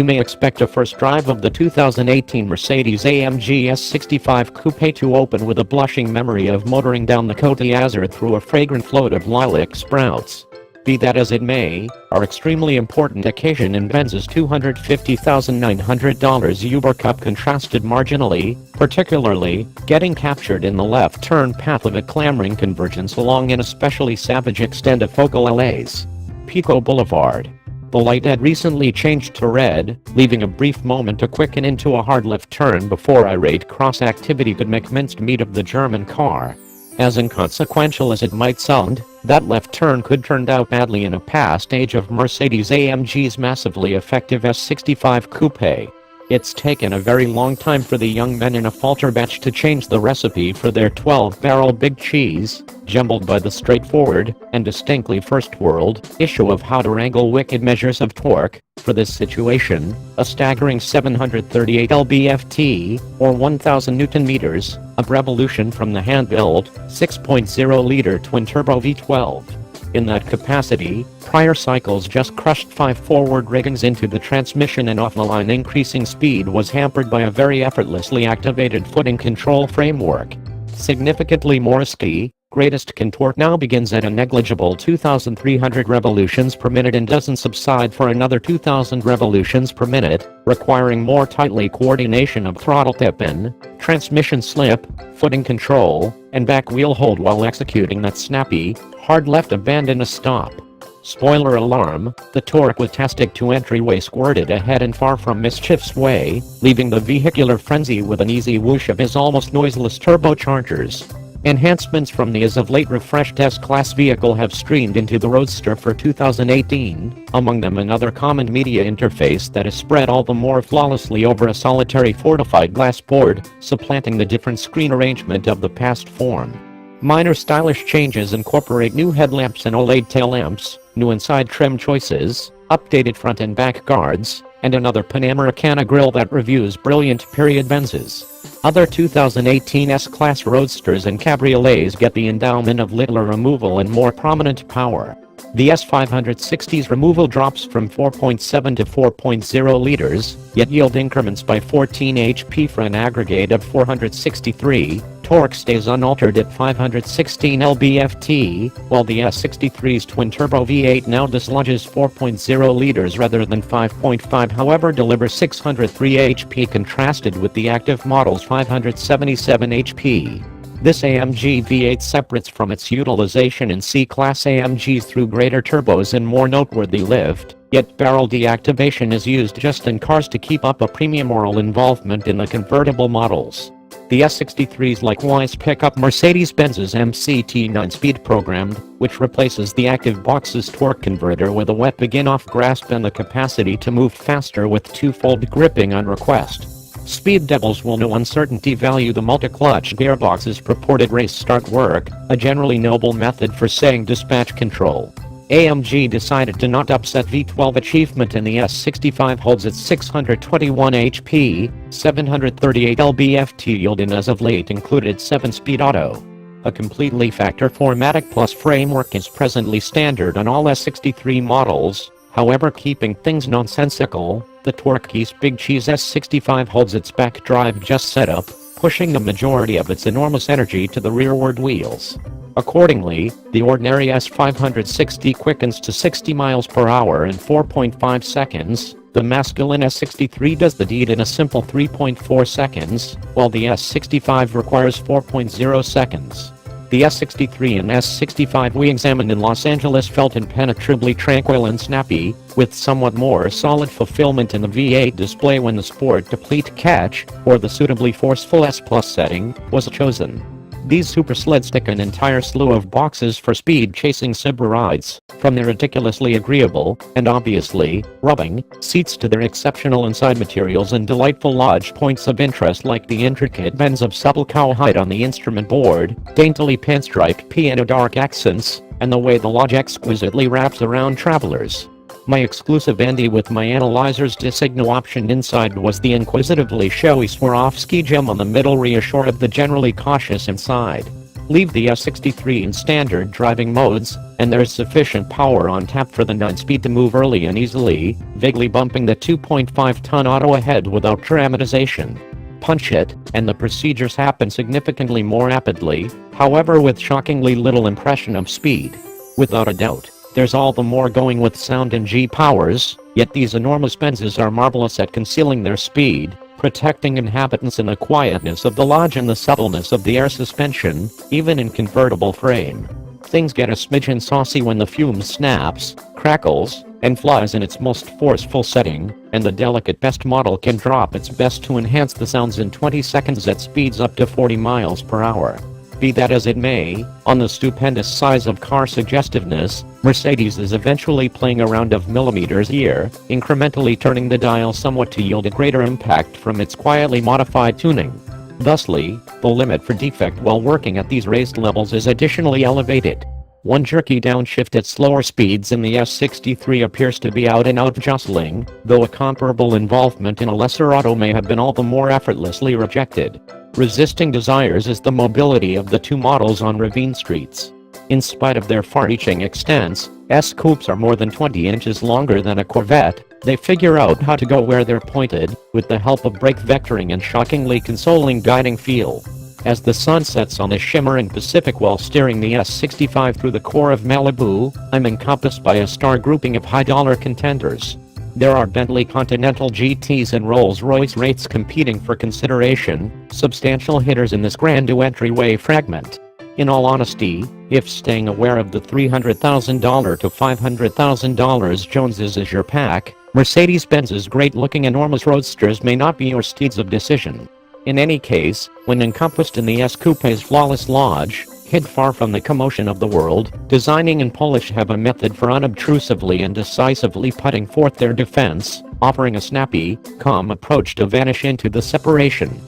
You may expect a first drive of the 2018 Mercedes-AMG S65 Coupe to open with a blushing memory of motoring down the Côte d'Azur through a fragrant float of lilac sprouts. Be that as it may, our extremely important occasion in Benz's $250,900 Uber Cup contrasted marginally, particularly, getting captured in the left turn path of a clamoring convergence along an especially savage extent of focal LA's Pico Boulevard. The light had recently changed to red, leaving a brief moment to quicken into a hard left turn before irate cross activity could make minced meat of the German car. As inconsequential as it might sound, that left turn could turn out badly in a past age of Mercedes-AMG's massively effective S65 Coupe. It's taken a very long time for the young men in a falter batch to change the recipe for their 12-barrel big cheese, jumbled by the straightforward, and distinctly first-world, issue of how to wrangle wicked measures of torque. For this situation, a staggering 738 lb-ft, or 1,000 Nm, a revolution from the hand-built, 6.0-liter twin-turbo V12. In that capacity, prior cycles just crushed 5 forward riggings into the transmission, and off-the-line increasing speed was hampered by a very effortlessly activated footing control framework. Significantly more risky, greatest contorque now begins at a negligible 2,300 revolutions per minute and doesn't subside for another 2,000 revolutions per minute, requiring more tightly coordination of throttle tip-in, transmission slip, footing control, and back wheel hold while executing that snappy, hard left abandon a stop. Spoiler alarm, the torque with tastic to entryway squirted ahead and far from mischief's way, leaving the vehicular frenzy with an easy whoosh of his almost noiseless turbochargers. Enhancements from the as-of-late refreshed S-Class vehicle have streamed into the Roadster for 2018, among them another common media interface that is spread all the more flawlessly over a solitary fortified glass board, supplanting the different screen arrangement of the past form. Minor stylish changes incorporate new headlamps and OLED tail lamps, new inside trim choices, updated front and back guards, and another Panamericana grille that reviews brilliant period Benzes. Other 2018 S-Class Roadsters and Cabriolets get the endowment of littler removal and more prominent power. The S560's removal drops from 4.7 to 4.0 liters, yet yield increments by 14 HP for an aggregate of 463. Torque stays unaltered at 516 lb-ft, while the S63's twin-turbo V8 now dislodges 4.0 liters rather than 5.5, however delivers 603 HP contrasted with the active model's 577 HP. This AMG V8 separates from its utilization in C-Class AMGs through greater turbos and more noteworthy lift, yet barrel deactivation is used just in cars to keep up a premium moral involvement in the convertible models. The S63s likewise pick up Mercedes-Benz's MCT 9-speed programmed, which replaces the active box's torque converter with a wet begin-off grasp and the capacity to move faster with two-fold gripping on request. Speed devils will no uncertainty value the multi-clutch gearbox's purported race start work, a generally noble method for saying dispatch control. AMG decided to not upset V12 achievement, and the S65 holds its 621 HP, 738 lb-ft yield and as of late included 7-speed auto. A completely Factor 4MATIC Plus framework is presently standard on all S63 models. However, keeping things nonsensical, the Torque's Big Cheese S65 holds its back drive just set up, pushing the majority of its enormous energy to the rearward wheels. Accordingly, the ordinary S560 quickens to 60 miles per hour in 4.5 seconds, the masculine S63 does the deed in a simple 3.4 seconds, while the S65 requires 4.0 seconds. The S63 and S65 we examined in Los Angeles felt impenetrably tranquil and snappy, with somewhat more solid fulfillment in the V8 display when the Sport Deplete Catch, or the suitably forceful S Plus setting, was chosen. These super sleds tick an entire slew of boxes for speed-chasing Subaru rides, from their ridiculously agreeable, and obviously, rubbing, seats to their exceptional inside materials and delightful lodge points of interest like the intricate bends of supple cowhide on the instrument board, daintily pinstriped piano dark accents, and the way the lodge exquisitely wraps around travelers. My exclusive Andy with my analyzer's Designo option inside was the inquisitively showy Swarovski gem on the middle reassure of the generally cautious inside. Leave the S63 in standard driving modes, and there's sufficient power on tap for the 9-speed to move early and easily, vaguely bumping the 2.5-ton auto ahead without dramatization. Punch it, and the procedures happen significantly more rapidly, however with shockingly little impression of speed. Without a doubt, there's all the more going with sound and G-powers, yet these enormous Benzes are marvelous at concealing their speed, protecting inhabitants in the quietness of the lodge and the suppleness of the air suspension, even in convertible frame. Things get a smidgen saucy when the fumes snaps, crackles, and flies in its most forceful setting, and the delicate best model can drop its best to enhance the sounds in 20 seconds at speeds up to 40 miles per hour. Be that as it may, on the stupendous size of car suggestiveness, Mercedes is eventually playing a round of millimeters here, incrementally turning the dial somewhat to yield a greater impact from its quietly modified tuning. Thusly, the limit for defect while working at these raised levels is additionally elevated. One jerky downshift at slower speeds in the S63 appears to be out-and-out jostling, though a comparable involvement in a lesser auto may have been all the more effortlessly rejected. Resisting desires is the mobility of the two models on ravine streets. In spite of their far-reaching extents, S-Coupes are more than 20 inches longer than a Corvette. They figure out how to go where they're pointed, with the help of brake vectoring and shockingly consoling guiding feel. As the sun sets on the shimmering Pacific while steering the S65 through the core of Malibu, I'm encompassed by a star grouping of high-dollar contenders. There are Bentley Continental GTs and Rolls-Royce Wraiths competing for consideration, substantial hitters in this grand new entryway fragment. In all honesty, if staying aware of the $300,000 to $500,000 Joneses is your pack, Mercedes-Benz's great-looking enormous roadsters may not be your steeds of decision. In any case, when encompassed in the S-Coupe's flawless lodge, hid far from the commotion of the world, Designo and Polish have a method for unobtrusively and decisively putting forth their defense, offering a snappy, calm approach to vanish into the separation.